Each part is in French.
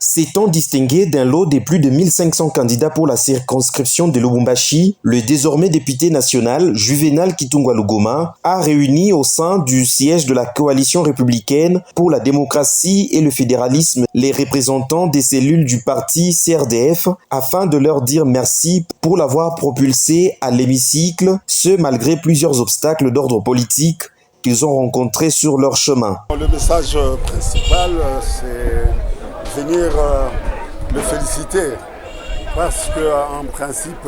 S'étant distingué d'un lot des plus de 1500 candidats pour la circonscription de Lubumbashi, le désormais député national Juvenal Kitungwa Lugoma a réuni au sein du siège de la coalition républicaine pour la démocratie et le fédéralisme les représentants des cellules du parti CRDF afin de leur dire merci pour l'avoir propulsé à l'hémicycle, ce malgré plusieurs obstacles d'ordre politique qu'ils ont rencontrés sur leur chemin. Le message principal, c'est venir le féliciter parce qu'en principe,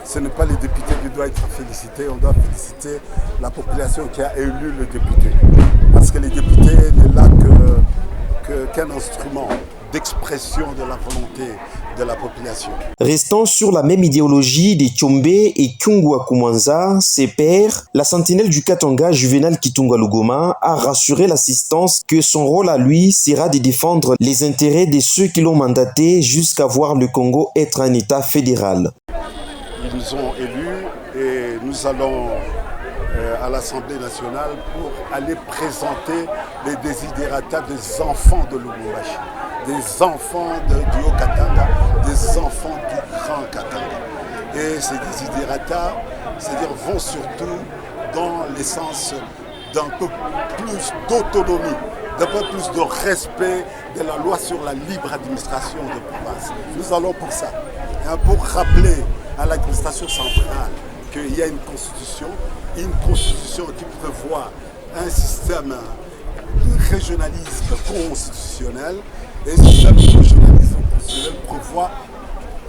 ce n'est pas les députés qui doivent être félicités, on doit féliciter la population qui a élu le député. Parce que les députés n'est là qu'un instrument d'expression de la volonté de la population. Restant sur la même idéologie des Tshombe et Kyungwa Kumwanza, ses pairs, la sentinelle du Katanga Juvenal Kitungwa Lugoma a rassuré l'assistance que son rôle à lui sera de défendre les intérêts de ceux qui l'ont mandaté jusqu'à voir le Congo être un État fédéral. Ils nous ont élus et nous allons à l'Assemblée nationale pour aller présenter les desiderata des enfants de Lubumbashi, des enfants du Haut-Katanga, des enfants du Grand Katanga. Et ces desiderata, c'est-à-dire vont surtout dans l'essence d'un peu plus d'autonomie, d'un peu plus de respect de la loi sur la libre administration de province. Nous allons pour ça, pour rappeler à l'administration centrale qu'il y a une constitution qui prévoit un système de régionalisme constitutionnel et ce système de régionalisme constitutionnel prévoit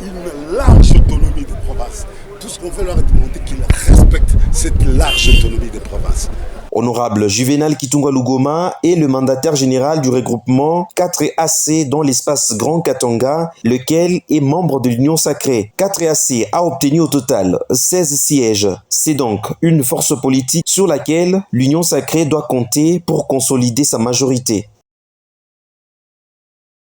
une large autonomie des provinces. Tout ce qu'on veut leur demander, qu'ils respectent cette large autonomie des provinces. Honorable Juvenal Kitungwa Lugoma est le mandataire général du regroupement 4AC dans l'espace Grand Katanga, lequel est membre de l'Union Sacrée. 4AC a obtenu au total 16 sièges. C'est donc une force politique sur laquelle l'Union Sacrée doit compter pour consolider sa majorité.